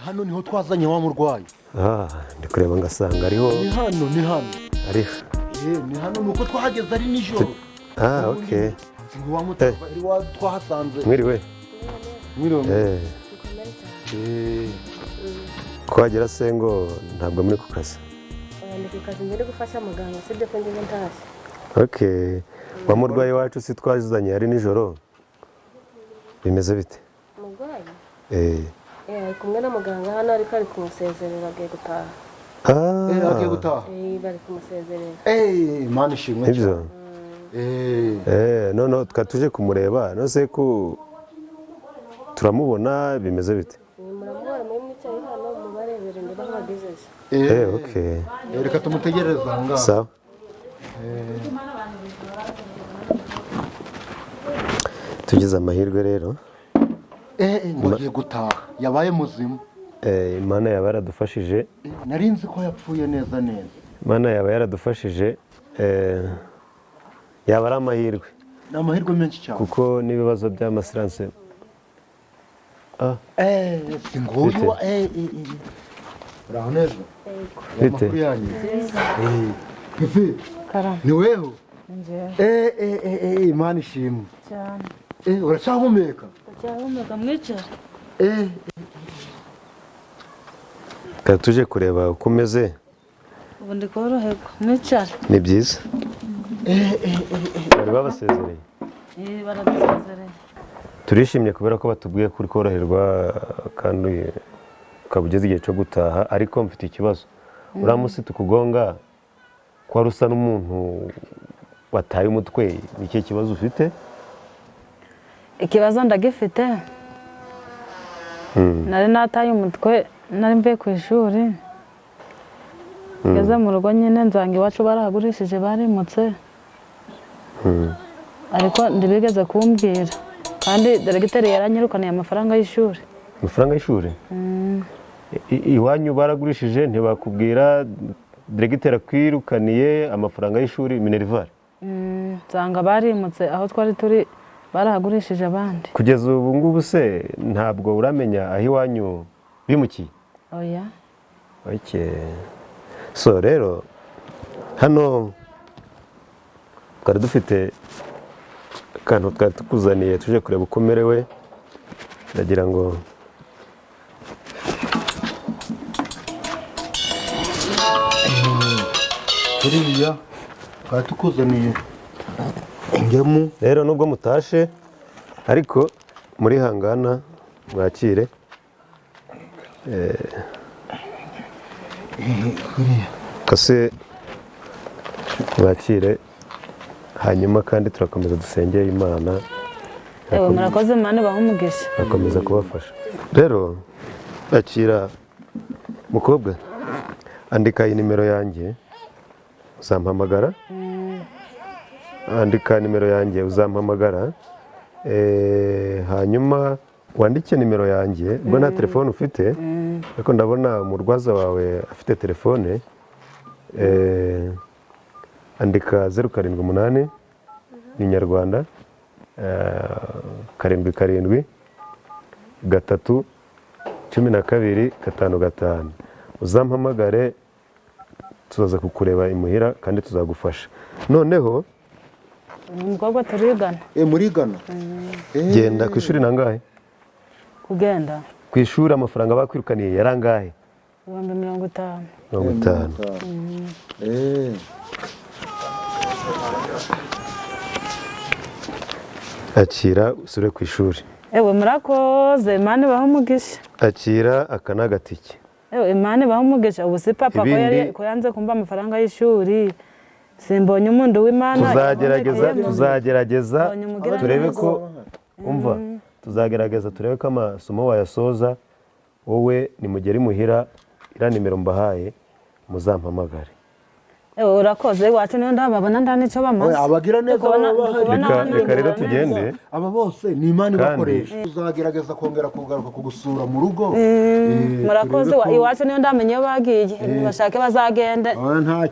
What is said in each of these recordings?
hano niho twazanye wa murwayi. Ndi kureba ngasanga ariho. Ni hano. Ariho. Ni hano nuko twahageze ari nijoro. Okay. Wa mutava iri wa twahasanze. Mwiriwe. Kwagera sengo ntabwo muri ku kazi. Ndi ku kazi ngere gufasha muganga sibyo ko ngeze ntashye. Okay. Wa murwayi wacu si twazanye ari nijoro. Bimeze bite? Murwayi? Ari kumwe na muganga hano ariko ari kumusezerera agiye gutaha. Agiye gutaha? Bari kumusezerera. Imana ishimwe cyane. None twatuje kumureba nose ko turamubona bimeze bite? Muramubona muri mwicaye hano mubarebere ndeba bagejeje. Okay. Reka tumutegereza ngaho. Sawa. Tugize amahirwe rero. Ngiye gutaha yabaye muzima. Imana yaba yaradufashije. Narinzi ko yapfuye neza. Imana yaba yaradufashije. Yaba ari amahirwe. Ni amahirwe menshi cyane. Kuko n'ibibazo by'amasiranse. Singoyo. Uraho neza? Bite? Ni weho? Imana ishimwe. Cyane. Uracyahumeka? Uracyahumeka mwicara? Tuje kureba uko umeze. Ubu ndi koroherwa mwicara. Ni byiza. Bari babasezereye? Baradusezereye. Turishimye kubera ko batubwiye kuri koroherwa kandi ukabugeze igihe cyo gutaha ariko mfite ikibazo. Uramusi tukugonga kwa rusa n'umuntu wataye umutwe ni cyo kibazo ufite? Ikibazo ndagifite. Nari nataye umutwe nari mvuye ku ishuri. Ngeze mu rugo nyine nzanga iwacu barahagurishije barimutse. Ariko ndibigeze kumbwira kandi diregiteri yaranyirukaniye amafaranga y'ishuri. Amafaranga y'ishuri? Iwanyu baragurishije ntibakubwira diregiteri kwirukaniye amafaranga y'ishuri Minerval? Nzanga barimutse aho twari turi barahagurishije abandi. Kugeza ubu ngubu se ntabwo uramenya aho iwanyu bimukiye? Oya. So rero hano twari dufite akantu twari tukuzaniye tuje kureba uko umerewe. Ndagira ngo Kiriya twari tukuzaniye ingemu. Rero nubwo mutashe ariko muri hangana mwakire. Kase mwakire hanyuma kandi turakomeza dusengeye Imana. Murakoze Imana bahumugisha. Akomeza kubafasha. Rero akira mukobwa andika iyi nimero yanjye uzampamagara. Andika nimero yanjye uzampamagara. Hanyuma wandike nimero yanjye ubwo nta telefone ufite ariko ndabona umurwaza wawe afite telefone. Andika 078 ni Nyarwanda 77 3 12 55. Uzampamagare tuzaza kukureba imuhira kandi tuzagufasha. Noneho umukobwa turigana. Murigana? Genda ku ishuri nangahe? Kugenda ku ishuri amafaranga bakwirukaniye yarangahe? 50. 50. Akira usure ku ishuri. Murakoze Imana bahumugisha. Akira akanagatike. Imana bahumugisha ubu si papa ko yanze kumba amafaranga y'ishuri. Simbonye umuntu w'Imana. Tuzagerageza turebe ko umva. Tuzagerageza turebe ko amasomo wayasoza wowe nimugera imuhira ira nimero mbahaye muzampamagare. Urakoze wacu niyo ndababona ndani cyo bamaze. Abagira neza reka rero tugende. Aba bose ni Imana ibakoresha. Tuzagerageza kongera kugaruka kugusura mu rugo. Murakoze iwacu niyo ndamenye bagiye. Bashake bazagende.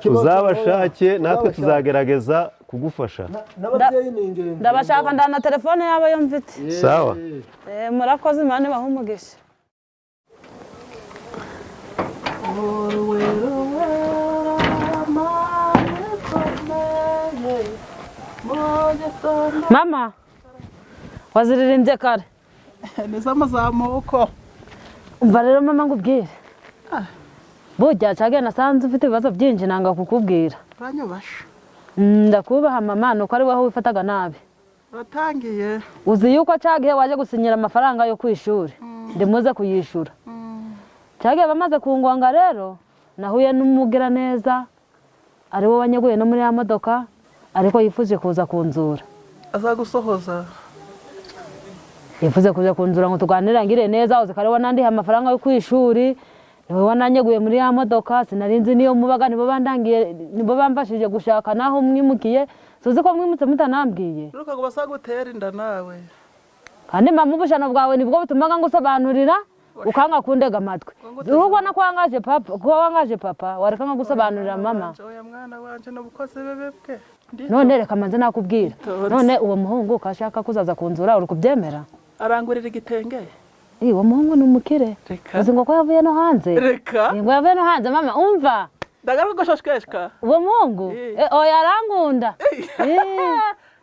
Uzabashake natwe tuzagerageza kugufasha. N'ababyeyi ni ingenzi. Ndabashaka ndana telefone yabo yo mfite. Sawa. Murakoze Imana bahumugisha. Mama waziririmbye kare nizo amazamuko umva rero mama ngubwire burya cyage nasanze ufite ibibazo byinshi nanga kukubwira uranyubasha ndakubaha mama nuko ari wowe wifataga nabi uratangiye uzi yuko cyagihe waje gusinyira amafaranga yo kwishuri ndimuze kuyishura cyagihe bamaze kungonga rero nahuye n'umugira neza ari wowe wanyeguye no muri ya modoka ariko yifuje kuza kunzura azagusohoza yifuze kuza kunzura ngo tuganire ngire neza uzi kare wanandiha amafaranga yo kwishuri niwe wananyeguye muri ya modoka sinarinzi niyo mubaga nibo bambashije gushaka naho mwimukiye suzi ko mwimutse mutanambwiye ruka ngo basagutera inda nawe kandi mama ubushano bwawe nibwo butumaga ngusobanurira ukanga kundega amatwi urubona ko wangaje papa ko wangaje papa wareka gusobanurira mama oya mwana wanje n'ubukoze bebebwe none reka manze nakubwira none uwo muhungu kashaka kuzaza kunzura uri kubyemera arangurira igitenge uwo muhungu ni umukire uzi ngo ko yavuye no hanze reka ngo yavuye no hanze mama umva ndagaruka goshashkeshka uwo muhungu oya arangunda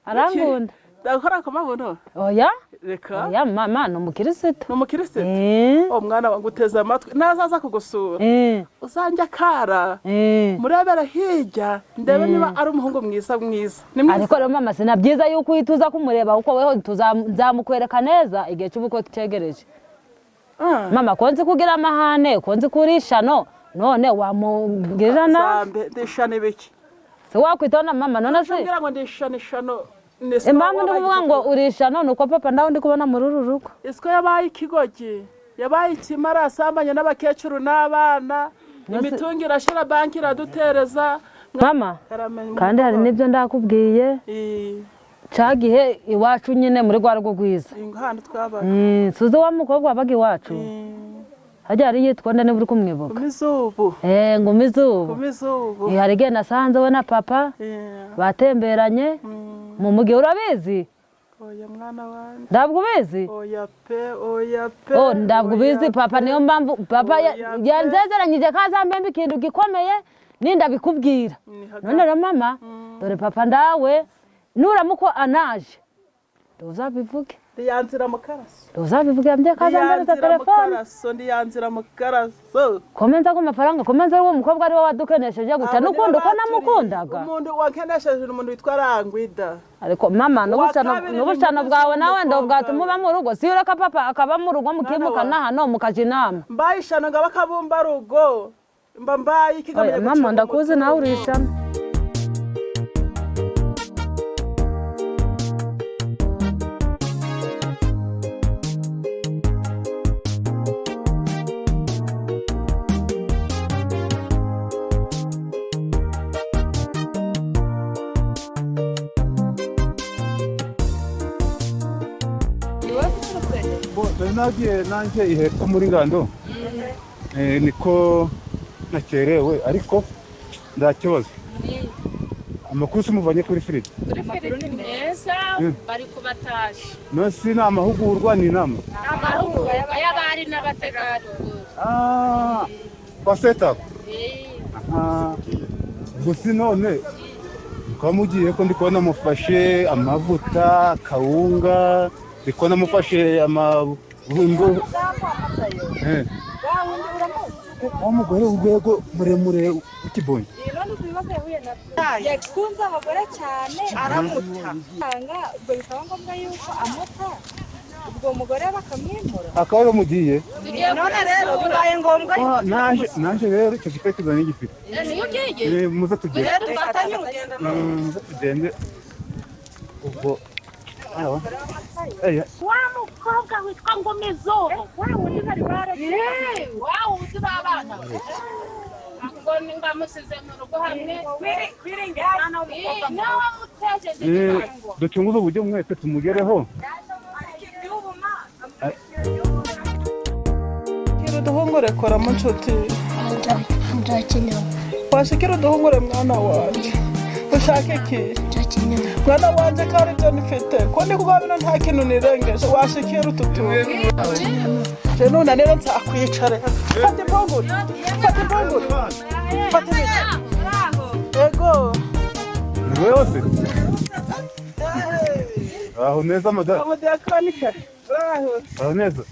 arangunda ndakora ko mabuno oya reka oya mama no mukirisitu no mukirisitu umwana wangu uteza amatwi nazaza kugusura uzanja kara murebera hirya ndebe niba ari umuhungu mwiza ariko rero mama sinabyiza yuko uhituza kumureba kuko weho nzamukwereka neza igihe cy'ubukwe cyegereje mama konzi kugira amahane konzi kurishano none wamugirana ndishane biki se wakwitona mama none se ngira ngo ndishano impamvu ndi kuvuga ngo urishano nuko papa ndaho ndi kubona muri uru rugo isiko yabaye ikigogi yabaye ikimara asambanye n'abakecuru n'abana imitungo irashira banki iradutereza mama kandi hari n'ibyo ndakubwiye cyagihe iwacu nyine muri rwa rwo rwiza suzi wa mukobwa wabaga iwacu hajya hari yitwa nde niba uri kumwibuka kumizubu ngo umizubu hari igihe nasanze we na papa batemberanye mu mugi urabizi oya mwana wanje ndabwo ubizi oya pe ndabwo ubizi papa niyo mpamvu papa yanzezeranyije kazambembe ikintu gikomeye nindabikubwira none rero mama dore papa ndawe nuramuko anaje uzabivuge ndiyanzira mu karaso uzabivuge mbye kazambereza telefone ndiyanzira mu karaso komenza ko amafaranga komenza uwo mukobwa ari we wadukenesheje gutya n'ukundi uko namukundaga umuntu wakenesheje umuntu witwa Rangwida ariko mama n'ubucano bwawe nawe ndo bwatuma uba mu rugo si ureka papa akaba mu rugo mukimukana hano mukaja inama mbaye ishano ngo bakabumba rugo mbaye ikigamije mama ndakuzi nawe urishana nagiye nanjye iheka muri ngando niko nakerewe ariko nta kibazo amakuru simuvanye kuri firidi ni meza bari kubatasha nose ni amahugurwa ni inama amahugurwa y'abari n'abategarugori kwa setako gusa none mukaba mugiye ko ndi kubona mufashe amavuta kawunga ndi kubona mufashe amabungo umugore w'urwego muremure w'ikibonye yakunze abagore cyane aramuta ubwo bikaba ngombwa yuko amuta ubwo mugore bakamwimura akaba ari mugiye none rero bibaye ngombwa naje rero icyo gitekerezo n'igifite muze tugende muze tugende ubwo wa mukobwa witwa Ngomezoho wa wundi bari baragiye wa wundi babana ngo ngamusize mu rugo hamwe kwiringana nawe mutejeje ducunguze uburyo mwese tumugereho kira duhungure kora mu nshuti washikira uduhungure mwana wanje ushaka iki mwana wanje ko ari byo nifite ko ndi kuba bino nta kintu nirengeje washikira utu tuntu je none rero nzakwicara fata imbungure fata ibiki ego wewe aho neza madame. Umudiyakoni kare. Uraho. Aho neza.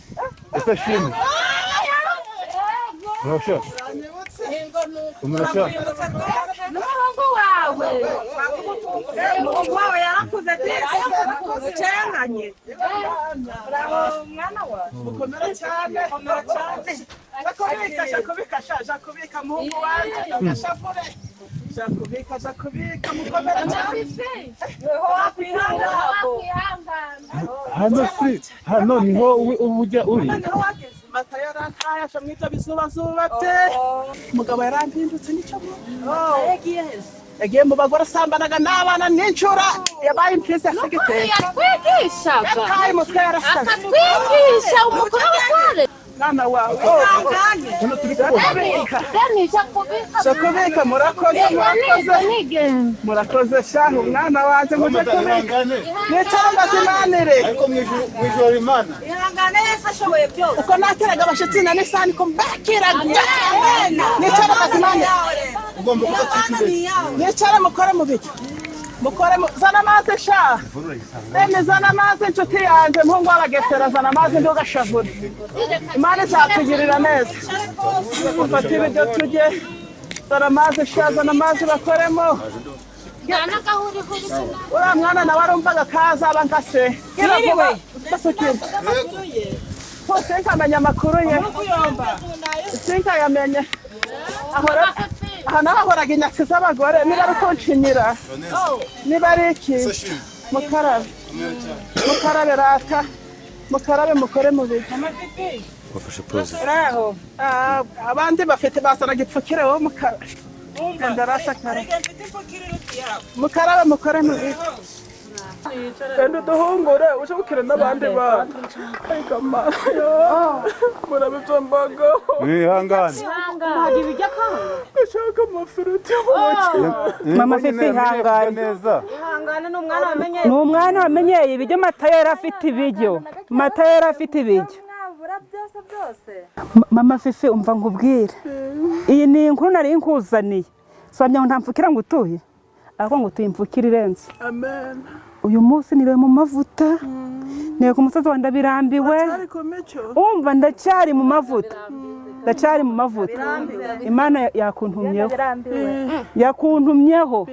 Ese shimwe. Urashaka? Umurashaka? N'umuhungu wawe. umuhungu wawe yarakuze ucenganye. Bravo mwana wawe. Mukomera cyane. Jakubika muhungu wanje. Jakubika mukomera cyane. Hano niho ujya uri. Mata yarantaye aca mwita bizubazuba bye. Umugabo yarambindutse n'icyo yagiye mu bagore asambanaga n'abana n'incura yabaye imfizi ya segiteri. Yatwigishaga. Yataye umutwe yarasaze. Akatwigisha umukuru w'intore. Mwana wawe. Jakubika murakoze shahu mwana wanje muje kubika. Nicara ngazimanire. Ariko mwijoro Imana. Ihangane Yesu ashoboye byose. Uko nakiraga abashitsi na nisani ko mbakiraga. Nicara ngazimanire. Ugomba kuzacika imbere. Nicara mukore mu biki. Zana amazi sha. Deni zana amazi inshuti yanjye muhungu w'abagesera zana amazi ntugashavure. Imana izatugirira neza. Ufate ibiryo turye. Zana amazi sha zana amazi bakoremo. Uriya mwana nawe arumvaga kazaba nkase. Yiriwe. Hose nkamenya amakuru ye. Sinkayamenye. Aha naho ahoraga inyatsi z'abagore niba ari ukunshinyira. Niba ari iki? Mukarabe rata. Mukarabe mukore mu bigo. Wafashe pose. Uraho. Abandi bafite basanaga ipfukire wowe mukarabe. Ndarashakara. Mukarabe mukore mu bigo. Kandi duhungure ushobokere n'abandi bantu. Ariko amayo. Murabivyo mbaga. Mwihangane. Hadi bijya kaho. Ashaka amafiriti. Mama Fifi ihangane. Ihangane n'umwana wamenye. Ni umwana wamenyeye ibiryo Matayo yari afite ibiryo. Matayo yari afite ibiryo. byose. Mama Fifi umva nkubwire. Iyi ni inkuru nari nkuzaniye. Swamya ngo ntamfukira ngo utuye. Ariko ngo tuyimfukira irenze. Amen. Uyu munsi niwe mu mavuta. Niwe ku musozi wa Ndabirambiwe. Umva ndacyari mu mavuta. Ndacyari mu mavuta. Imana yakuntumyeho. Yakuntumyeho.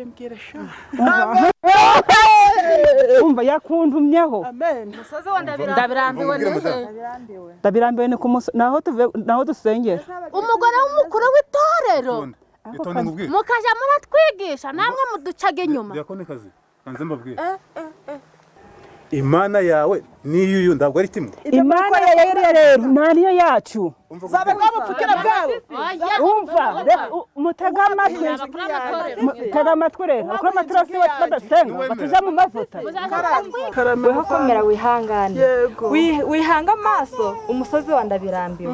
Umva yakuntumyeho. Amen. Musozi wa Ndabirambiwe neze. Ndabirambiwe ni ku musozi naho dusengera. Umugore w'umukuru w'itorero. Mukaja muratwigisha namwe muducaga inyuma. Yakonekazi. Anze mbabwire. Imana yawe niyo ntabwo ari kimwe. Imana ya rero naniyo yacu. Zabe kwamupfukira bwabo. Umva mutega amatwi. Mutega amatwi rero. Kuko amatrasi badasenga batuja mu mavuta. Weho komera wihangane. Wihanga amaso umusozi wa Ndabirambiwe.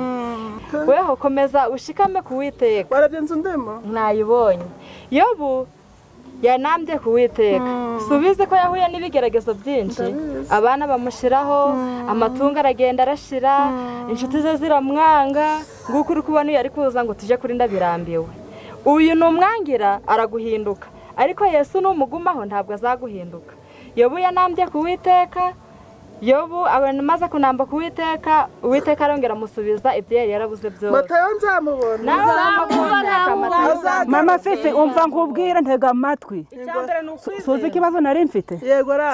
Weho komeza ushikame kuwiteka. Warabyenze ndemo. Nayibonye. Yobu yanambye kuwiteka. Subize ko yahuye n'ibigeragezo byinshi. Abana bamushiraho, amatungo aragenda arashira, inshuti ze ziramwanga, nguko uri kubona yari kuza ngo tuje kuri Ndabirambiwe. Uyu numwangira araguhinduka, ariko Yesu numugumaho ntabwo azaguhinduka. Yobu yanambye kuwiteka. Yobu maze kunamba kuwiteka, Uwiteka arongera musubiza ibyo yari yarabuze byose. Matayo nzamubona. Mama Fifi umva nkubwira ntega amatwi. Suzi ikibazo nari mfite.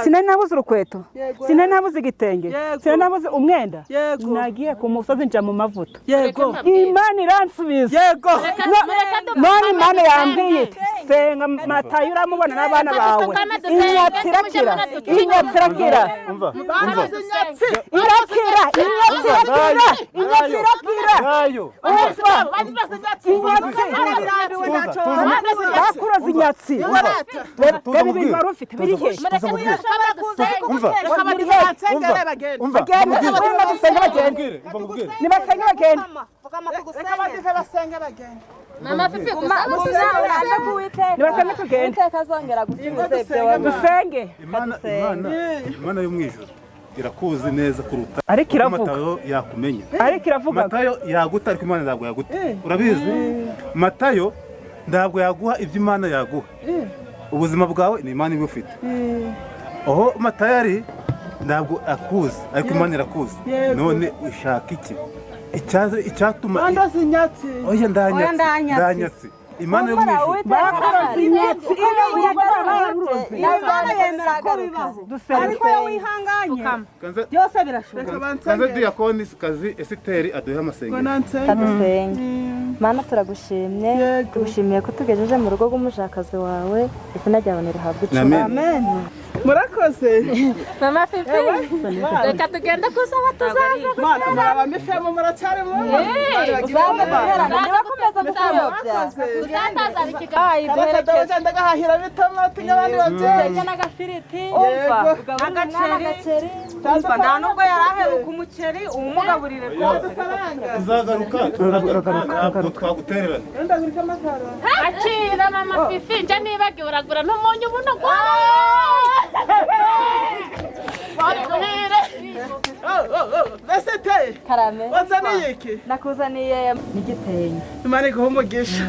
Sinari nabuze urukweto. Sinari nabuze igitenge. Sinari nabuze umwenda. Nagiye ku musozi nja mu mavuta. Imana iransubiza. None Imana yambwiye senga Matayo uramubona n'abana bawe. Inyatsirakira. Umva. Irakira. Bakura zinyatsi. Gabi bintu warufite birihe. Mama Fifi dusenge. Imana yo mwijuru irakuzi neza kuruta. Ariko iravuga. Matayo yakumenya. Ariko iravuga. Matayo yaguta ariko Imana ntabwo yaguta. Urabizi? Matayo ntabwo yaguha ibyo Imana yaguha. Ubuzima bwawe ni Imana ibufite. Oho Matayo ari ntabwo akuzi ariko Imana irakuzi none ushaka iki icyatuma Bandazinyatsi oya ndanyatsi Imana yo mwishu barazinyatsi Imana yemera ko bibaho ariko yo wihanganye byose birashoboka kanze Diakoni kazi Esiteri aduhe amasengesho kadusenge Mana turagushimye tugushimiye ko tugejeje mu rugo rw'umushakazi wawe izina ryawe nirihabwe icubahiro amen murakoze Mama Fifi reka tugende kusaba tuzaza Mana murabamifemo muracyari mu ndagahahira bitomati n'abandi babyeyi n'agafiriti agaceri nta nubwo yaraheruka umuceri umugaburire rwose uzagaruka twagutererana akira Mama Fifi nje nibagiwe uragura n'umunyu buno Besete karame wazaniye iki nakuzaniye n'igitenge Imana iguhe umugisha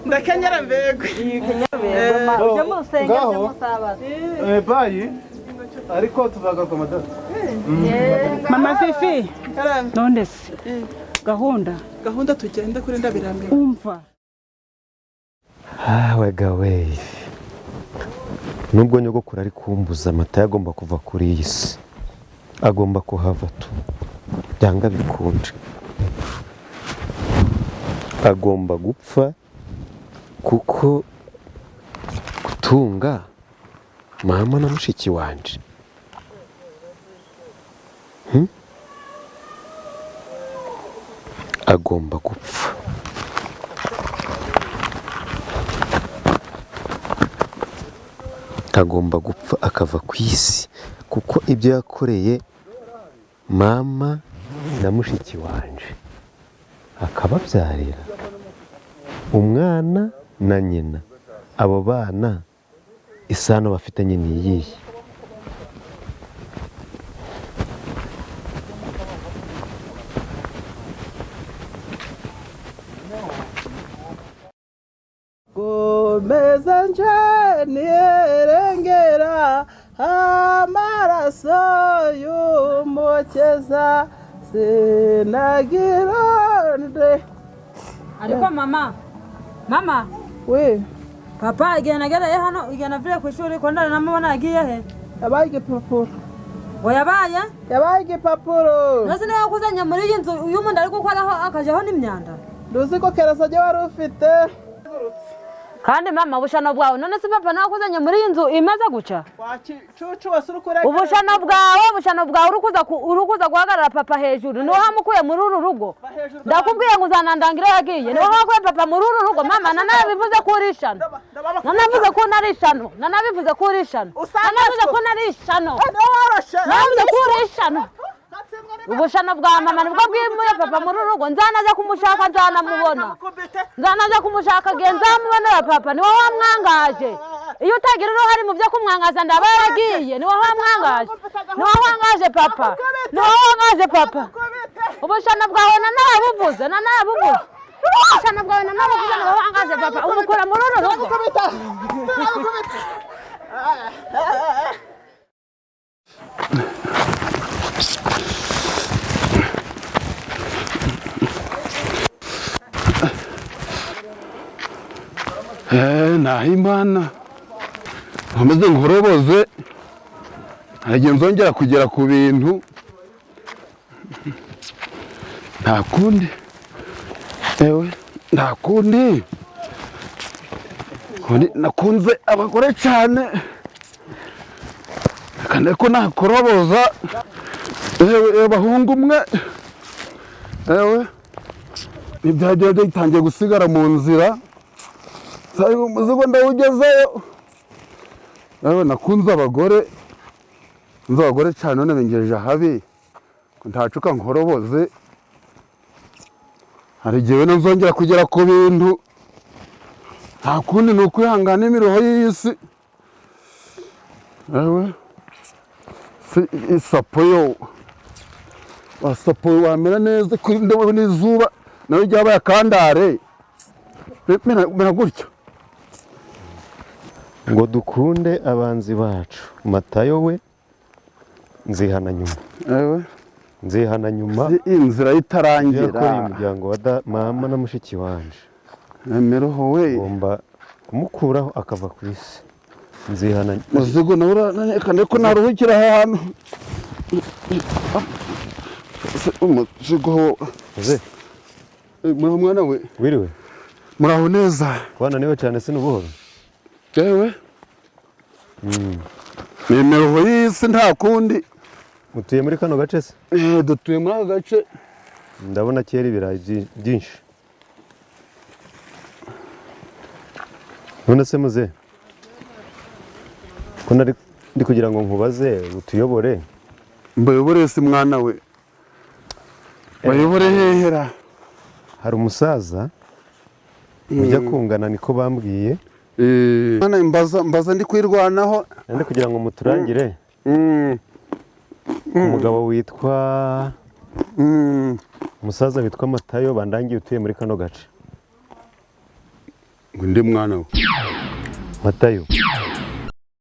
ndakenyera mbego uje mu rusengero musabaza bayi ariko tuzagaruka madara Mama Fifi none se gahunda tugende kuri ndabirambiwe umva gawe nubwo nyogokuru ari kumbuza amata agomba kuva kuri iyi si agomba kuhava tu byanga bikunje agomba gupfa kuko gutunga mama na mushiki wanje agomba gupfa agomba gupfa akava ku isi kuko ibyo yakoreye mama na mushiki wanje akababyarira umwana na nyina abo bana isano bafitanye ni iyihe Gomeza nje nirengera amaraso y'umukeza sinagirande ariko mama we papa igihe nagereye hano igihe navuye ku ishuri ko ndaramubona yagiye he yabaye igipapuro yabaye igipapuro nose niwe wakuzanye muri iyi nzu uyu muntu ari gukoraho akajaho n'imyanda nduzi ko kerasajye wari ufite kandi mama ubushano bwawe none se papa nawe wakuzanye muri iyi nzu imaze guca ubushano bwawe urukuza guhagarara papa hejuru niwe wamukuye muri uru rugo ndakubwiye ngo uzanandangira yagiye niwe wakuye papa muri uru rugo mama nanabivuze ko uri ishano nanabivuze ko uri ishano nanabivuze ko uri ishano ubushano bwa mama nibwo bwimuye papa muri uru rugo nzanaje kumushaka nzanamubona nzanaje kumushaka agiye nzamubonera papa niwe wamwangaje iyo utagira uruhare mu byo kumwangaza ndaba yaragiye niwe wamwangaje papa ubushano bwawe nanabuvuze ubushano bwawe nanabuvuze niwe wangaje papa umukura muri uru rugo Imana nkomeze nkoroboze igihe nzongera kugera ku bintu nta kundi nakunze abagore cyane kandi ko nakoroboza bahunga umwe ibyagiye bitangiye gusigara mu nzira umuzigo ndawugezeyo nakunze abagore cyane none bingejeje ahabi ntacuka nkoroboze hari igihe nzongera kugera ku bintu nta kundi ni ukwihangana imiruho y'isi isapo yo wasapo wamera neza ndabona izuba nawe ryabaye akandare mera gutyo ngo dukunde abanzi bacu Matayo we nzihana nyuma ewe nzihana nyuma inzira itarangira yakora umuryango wa mama na mushiki wanje emeroho we ngomba kumukuraho akava ku isi nzihana muzigo nawe uranekane ko naruhukira ahantu umuzigo uze muraho mwana we wiriwe muraho neza wananiwe cyane sinubuhoro ewe emeroho y'isi nta kundi mutuye muri kano gace se dutuye muri aka gace ndabona kera ibirayi byinshi none se muze ko ndi kugira ngo nkubaze utuyobore mbayobore si mwana we bayobore hehera hari umusaza ujya kungana niko bambwiye mwana mbaza ndi kwirwanaho ndi kugira ngo muturangire umugabo witwa umusaza witwa Matayo bandangiye utuye muri kano gace ngo ndi mwana we Matayo